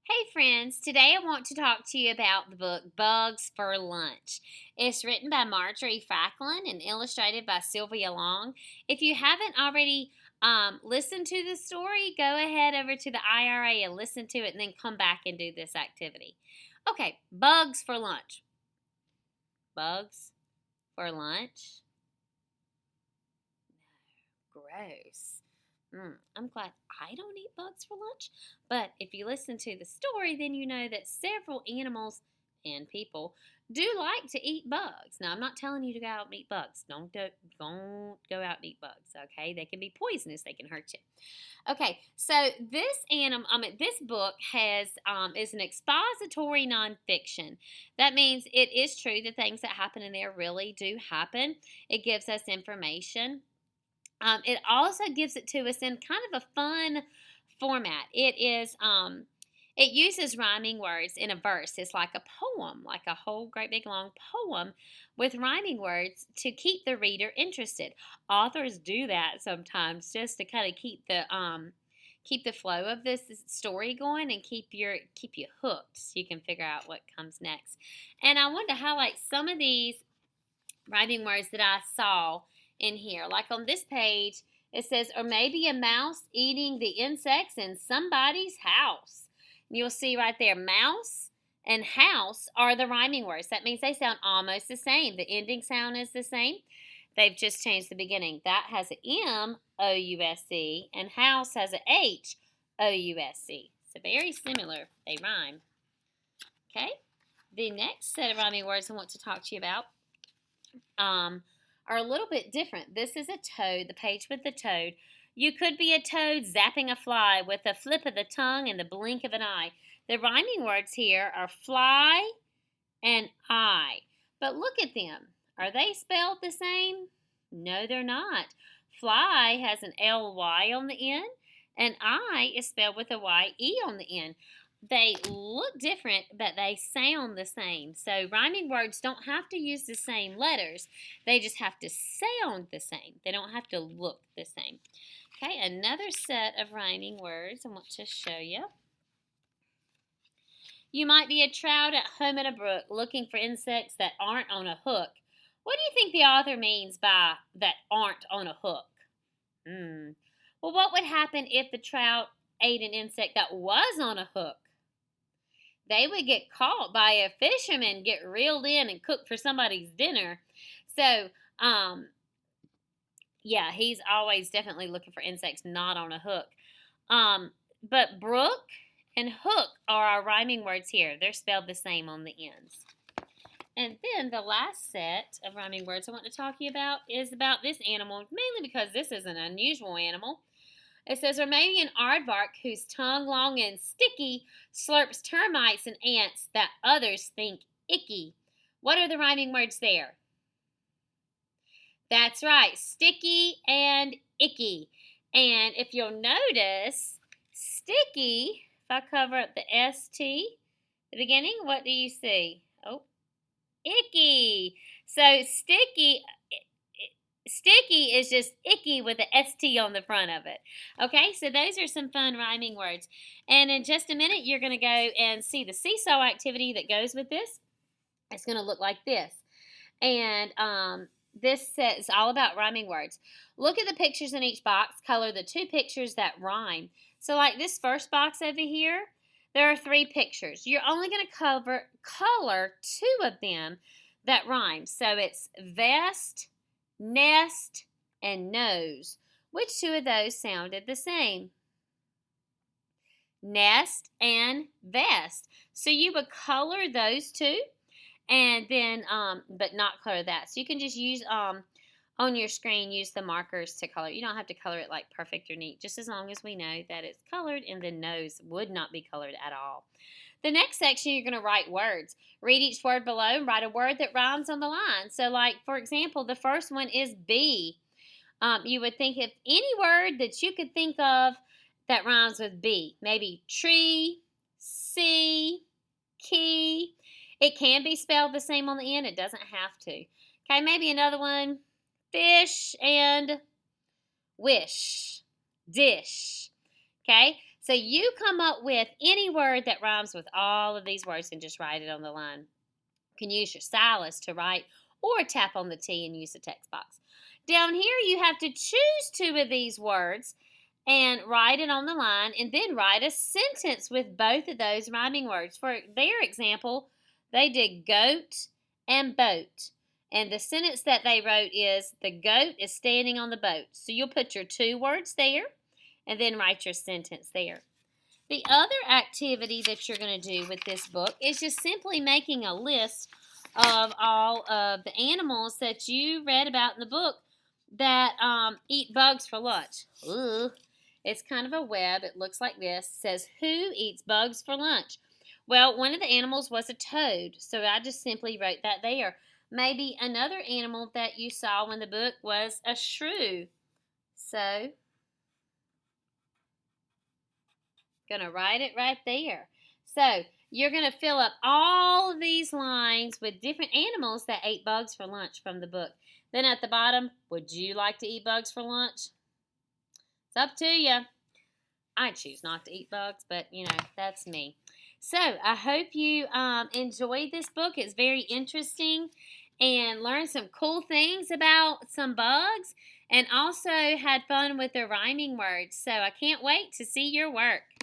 Hey friends, today I want to talk to you about the book Bugs for Lunch. It's written by Marjorie Franklin and illustrated by Sylvia Long. If you haven't already listened to the story, go ahead over to the IRA and listen to it and then come back and do this activity. Okay, bugs for lunch. Bugs for lunch? Gross. I'm glad I don't eat bugs for lunch. But if you listen to the story, then you know that several animals and people do like to eat bugs. Now, I'm not telling you to go out and eat bugs. Don't go out and eat bugs. Okay, they can be poisonous. They can hurt you. Okay, so this book is an expository nonfiction. That means it is true the things that happen in there really do happen. It gives us information. It also gives it to us in kind of a fun format. It uses rhyming words in a verse. It's like a poem, like a whole great big long poem with rhyming words to keep the reader interested. Authors do that sometimes just to kind of keep the flow of this story going and keep you hooked so you can figure out what comes next. And I wanted to highlight some of these rhyming words that I saw in here. Like on this page, it says, or maybe a mouse eating the insects in somebody's house. And you'll see right there, mouse and house are the rhyming words. That means they sound almost the same. The ending sound is the same. They've just changed the beginning. That has an M, O-U-S-E, and house has an H, O-U-S-E. So very similar. They rhyme. Okay? The next set of rhyming words I want to talk to you about are a little bit different. This is a toad, the page with the toad. You could be a toad zapping a fly with a flip of the tongue and the blink of an eye. The rhyming words here are fly and eye. But look at them. Are they spelled the same? No, they're not. Fly has an L-Y on the end, and I is spelled with a Y-E on the end. They look different, but they sound the same. So rhyming words don't have to use the same letters. They just have to sound the same. They don't have to look the same. Okay, another set of rhyming words I want to show you. You might be a trout at home at a brook looking for insects that aren't on a hook. What do you think the author means by that aren't on a hook? Well, what would happen if the trout ate an insect that was on a hook? They would get caught by a fisherman, get reeled in, and cooked for somebody's dinner. So, yeah, he's always definitely looking for insects not on a hook. But brook and hook are our rhyming words here. They're spelled the same on the ends. And then the last set of rhyming words I want to talk to you about is about this animal, mainly because this is an unusual animal. It says, or maybe an aardvark whose tongue long and sticky slurps termites and ants that others think icky. What are the rhyming words there? That's right, sticky and icky. And if you'll notice, sticky, if I cover up the ST at the beginning, what do you see? Oh, icky. So sticky is just icky with an ST on the front of it. Okay, so those are some fun rhyming words. And in just a minute, you're going to go and see the seesaw activity that goes with this. It's going to look like this. And this is all about rhyming words. Look at the pictures in each box. Color the two pictures that rhyme. So like this first box over here, there are 3 pictures. You're only going to color 2 of them that rhyme. So it's vest, nest, and nose. Which 2 of those sounded the same? Nest and vest. So you would color those 2 and then but not color that. So you can just use on your screen, use the markers to color. You don't have to color it like perfect or neat, just as long as we know that it's colored and the nose would not be colored at all. The next section, you're going to write words. Read each word below and write a word that rhymes on the line. So like, for example, the first one is B. You would think of any word that you could think of that rhymes with B. Maybe tree, sea, key. It can be spelled the same on the end. It doesn't have to. Okay, maybe another one. Fish and wish. Dish. Okay, So you come up with any word that rhymes with all of these words and just write it on the line. You can use your stylus to write or tap on the T and use the text box. Down here, you have to choose two of these words and write it on the line, and then write a sentence with both of those rhyming words. For their example, they did goat and boat. And the sentence that they wrote is, the goat is standing on the boat. So you'll put your two words there and then write your sentence there. The other activity that you're going to do with this book is just simply making a list of all of the animals that you read about in the book that eat bugs for lunch. Ooh. It's kind of a web. It looks like this. It says, who eats bugs for lunch? Well, one of the animals was a toad, so I just simply wrote that there. Maybe another animal that you saw in the book was a shrew. So, going to write it right there. So, you're going to fill up all of these lines with different animals that ate bugs for lunch from the book. Then at the bottom, would you like to eat bugs for lunch? It's up to you. I choose not to eat bugs, but, that's me. So, I hope you enjoyed this book. It's very interesting and learned some cool things about some bugs and also had fun with the rhyming words. So, I can't wait to see your work.